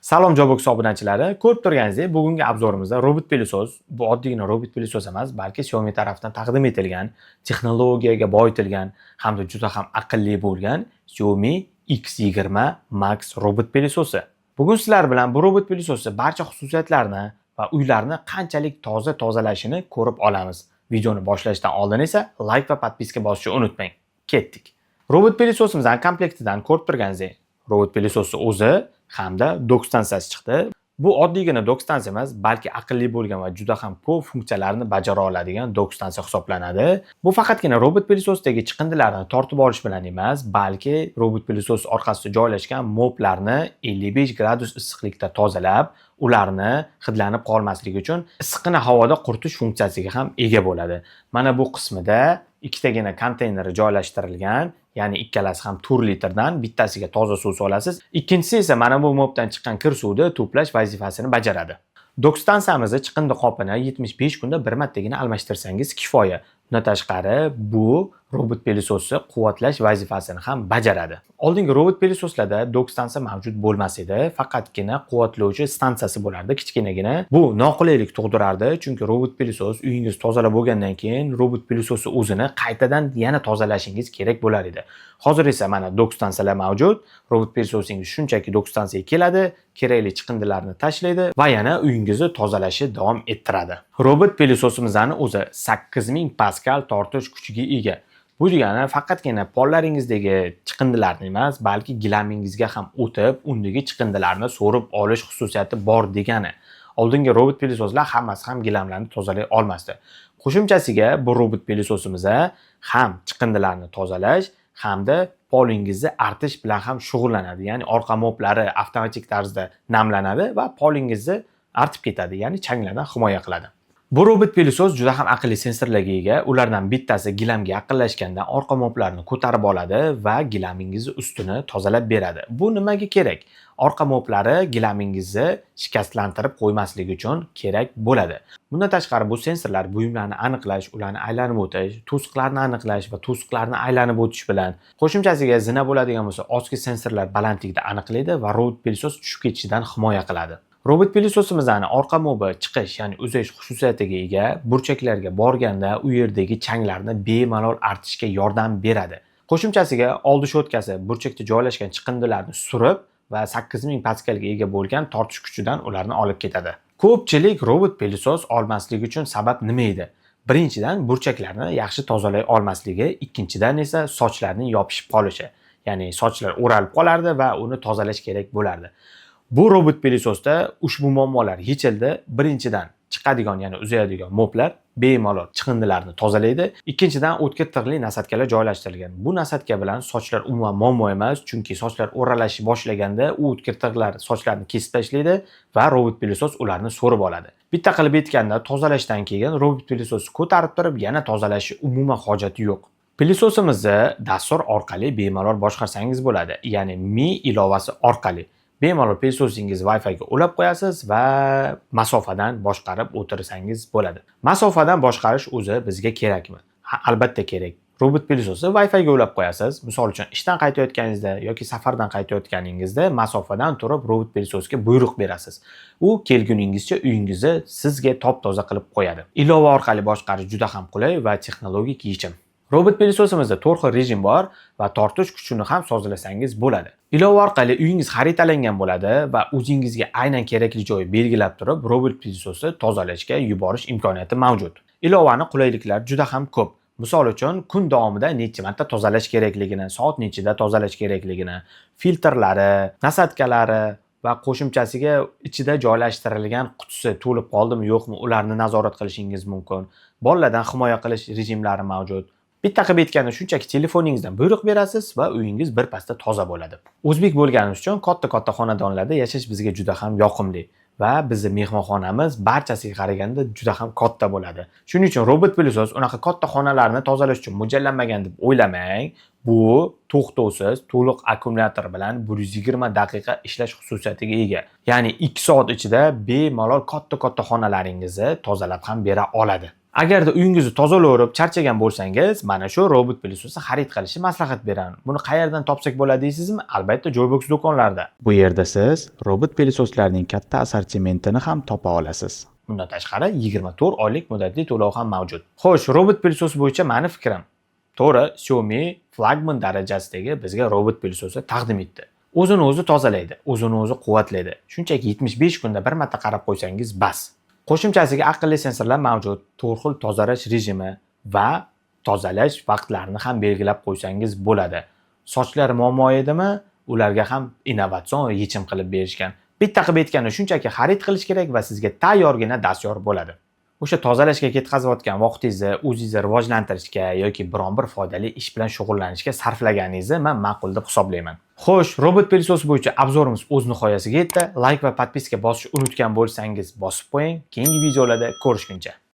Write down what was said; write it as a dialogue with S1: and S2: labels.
S1: Salom Jobbox obunachilari, ko'rib turganingizdek, bugungi obzorimizda robot pilisos, bu oddiygina robot pilisos emas, balki Xiaomi tarafdan taqdim etilgan, texnologiyaga boyitilgan hamda juda ham aqlli bo'lgan Xiaomi X20 Max robot pilisosi. Bugun sizlar bilan bu robot pilisosi barcha xususiyatlarini va uylarni qanchalik toza tozalashini ko'rib olamiz. Videoni boshlashdan oldin esa like va podpiska bosishni unutmang. Ketdik. Robot pilisosimizning komplektidan ko'rib turganingizdek, robot pilisosi o'zi hamda dok stansiyasi chiqdi. Bu oddiygina dok stansiya emas, balki aqlli bo'lgan va juda ham ko'p funksiyalarni bajara oladigan dok stansiya hisoblanadi. Bu faqatgina robot pilisosidagi chiqindilarni tortib olish bilan emas, balki robot pilisos orqasida joylashgan moblarni 55 gradus issiqlikda tozalab, ularni hidlanib qolmasligi uchun issiqqina havoda quritish funksiyasiga ham ega bo'ladi. Mana bu qismida ikkitagina konteyneri joylashtirilgan, ya'ni ikkalasi ham 4 litrdan, bittasiga toza suv solasiz, ikkinchisi esa mana bu mobdan chiqqan kir suvni to'plash vazifasini bajaradi. Dok stansiyamizning chiqindi qopini 75 kunda bir martagina almashtirsangiz kifoya. Bundan tashqari, bu robot pilisosni quvvatlash vazifasini ham bajaradi. Oldingi robot pilisoslarda dok stansiya mavjud bo'lmas edi, faqatgina quvvatlovchi stansiyasi bo'lardi, kichkinagina. Bu noqulaylik tug'dirardi, chunki robot pilisos uyingiz tozalab bo'lgandan keyin robot pilisosi o'zini qaytadan yana tozalashingiz kerak bo'lar edi. Hozir esa mana dok stansiyalar mavjud. Robot pilisosingiz shunchaki dok stansiyaga keladi, kerakli chiqindilarni tashlaydi va yana uyingizni tozalashni davom ettiradi. Robot pilisosimizning o'zi 8000 paskal tortish kuchiga ega. Bu degani faqatgina pollaringizdagi chiqindilarni emas, balki gilamingizga ham o'tib, undagi chiqindilarni so'rib olish xususiyati bor degani. Oldingi robot pilisoslar hammasi ham gilamlarni tozalay olmasdi. Qo'shimchasiga bu robot pilisosimizda ham chiqindilarni tozalash hamda polingizni artish bilan ham shug'ullanadi. Ya'ni orqa moblari avtomatik tarzda namlanadi va polingizni artib ketadi, ya'ni changlardan himoya qiladi. Bu robot pilisos juda ham aqlli sensorlarga ega. Ulardan bittasi gilamga yaqinlashganda orqa moblarni ko'tarib oladi va gilamingizni ustini tozalab beradi. Bu nimaga kerak? Orqa moblari gilamingizni shikastlantirib qo'ymasligi uchun kerak bo'ladi. Bundan tashqari bu sensorlar buyumlarni aniqlash, ularni aylanib o'tish, to'siqlarni aniqlash va to'siqlarni aylanib o'tish bilan, qo'shimchasiga zina bo'ladigan bo'lsa, ostki sensorlar balandlikda aniqlaydi va robot pilisos tushib ketishidan himoya qiladi. Robot pilisosimizning orqa mobi chiqish, ya'ni uzayish xususiyatiga ega, burchaklarga borganda u yerdagi changlarni bemalol artishga yordam beradi. Qo'shimchasiga oldi shotkasi burchakda joylashgan chiqindilarni surib va 8000 paskalga ega bo'lgan tortish kuchidan ularni olib ketadi. Ko'pchilik robot pilisos olmasligi uchun sabab nima edi? Birinchidan burchaklarni yaxshi tozalay olmasligi, ikkinchidan esa sochlarning yopishib qolishi. Ya'ni sochlar o'ralib qolardi va uni tozalash kerak bo'lardi. Bu robot pilisosda ushbu muammolar yechildi. Birinchidan chiqadigan, ya'ni uzayadigan moblar bemalol chiqindilarni tozalaydi. Ikkinchidan o'tkir tig'li nasatkalar joylashtirilgan. Bu nasatka bilan sochlar umuman muammo emas, chunki sochlar o'ralashib boshlaganda u o'tkir tig'lar sochlarni kesib tashlaydi va robot pilisos ularni so'rib oladi. Bitta qilib aytganda, tozalashdan keyin robot pilisosni ko'tarib turib yana tozalashi umuman hojati yo'q. Pilisosimizni dastur orqali bemalol boshqarsangiz bo'ladi, ya'ni Mi ilovasi orqali. Bemalol pilisosingiz Wi-Fi ga ulab qo'yasiz va masofadan boshqarib o'tirsangiz bo'ladi. Masofadan boshqarish o'zi bizga kerakmi? Albatta kerak. Robot pilososni Wi-Fi ga ulab qo'yasiz. Misol uchun ishdan qaytayotganingizda yoki safardan qaytayotganingizda masofadan turib robot pilososga buyruq berasiz. U kelguningizcha uyingizni sizga top-toza qilib qo'yadi. Ilova orqali boshqarish juda ham qulay va texnologik yechim. Robot pilososimizda 4 xil rejim bor va tortish kuchini ham sozlasangiz bo'ladi. Ilova orqali uyingiz xaritalangan bo'ladi va o'zingizga aynan kerakli joyni belgilab turib, robot pilososni tozalashga yuborish imkoniyati mavjud. Ilovaning qulayliklari juda ham ko'p. Misol uchun, kun davomida necha marta tozalash kerakligini, soat nechida tozalash kerakligini, filtrlari, nasatkalari va qo'shimchasiga ichida joylashtirilgan qutisi to'lib qoldimi yo'qmi, ularni nazorat qilishingiz mumkin. Bolalardan himoya qilish rejimlari mavjud. Bitta qilib aytganda, shunchaki telefoningizdan buyruq berasiz va uyingiz bir pasda toza bo'ladi. O'zbek bo'lganimiz uchun katta-katta xonadonlarda yashash bizga juda ham yoqimli va bizning mehmonxonamiz barchasiga qaraganda juda ham katta bo'ladi. Shuning uchun robot pilosos unaqa katta xonalarni tozalash uchun mo'ljallanmagan deb o'ylamang. Bu to'xtovsiz, to'liq akkumulyator bilan 120 daqiqa ishlash xususiyatiga ega. Ya'ni 2 soat ichida bemalol katta-katta xonalaringizni tozalab ham bera oladi. Agarda uyingizni tozalaverib charchagan bo'lsangiz, mana shu robot pылesosni xarid qilishni maslahat beraman. Buni qayerdan topsak bo'ladi deysizmi? Albatta Joybox do'konlarida.
S2: Bu yerda siz robot pылесoslarning katta assortimentini ham topa olasiz.
S1: Bundan tashqari 24 oylik muddatli to'lov ham mavjud. Xo'sh, robot pылесос bo'yicha meni fikrim. To'g'ri, Xiaomi flagman darajasidagi bizga robot pылесосni taqdim etdi. O'zini o'zi tozalaydi, o'zini o'zi quvvatlaydi. Shunchaki 75 kunda bir marta qarab qo'ysangiz bas. Qo'shimchasiga aqlli sensorlar mavjud, 4 xil tozalash rejimi va tozalash vaqtlarini ham belgilab qo'ysangiz bo'ladi. Sochlar muammo edimi, ularga ham innovatsion yechim qilib berishgan. Bitta qilib aytganda shunchaki xarid qilish kerak va sizga tayyorgina dastyor bo'ladi. O'sha tozalashga ketkazayotgan vaqtingizni o'zingizni rivojlantirishga yoki biron bir foydali ish bilan shug'ullanishga sarflaganingizni men ma'qul deb hisoblayman. Xo'sh, robot pылесос bo'yicha obzorimiz o'z nihoyasiga yetdi. Like va podpiska bosishni unutgan bo'lsangiz bosib qo'ying. Keyingi videolarda ko'rishguncha.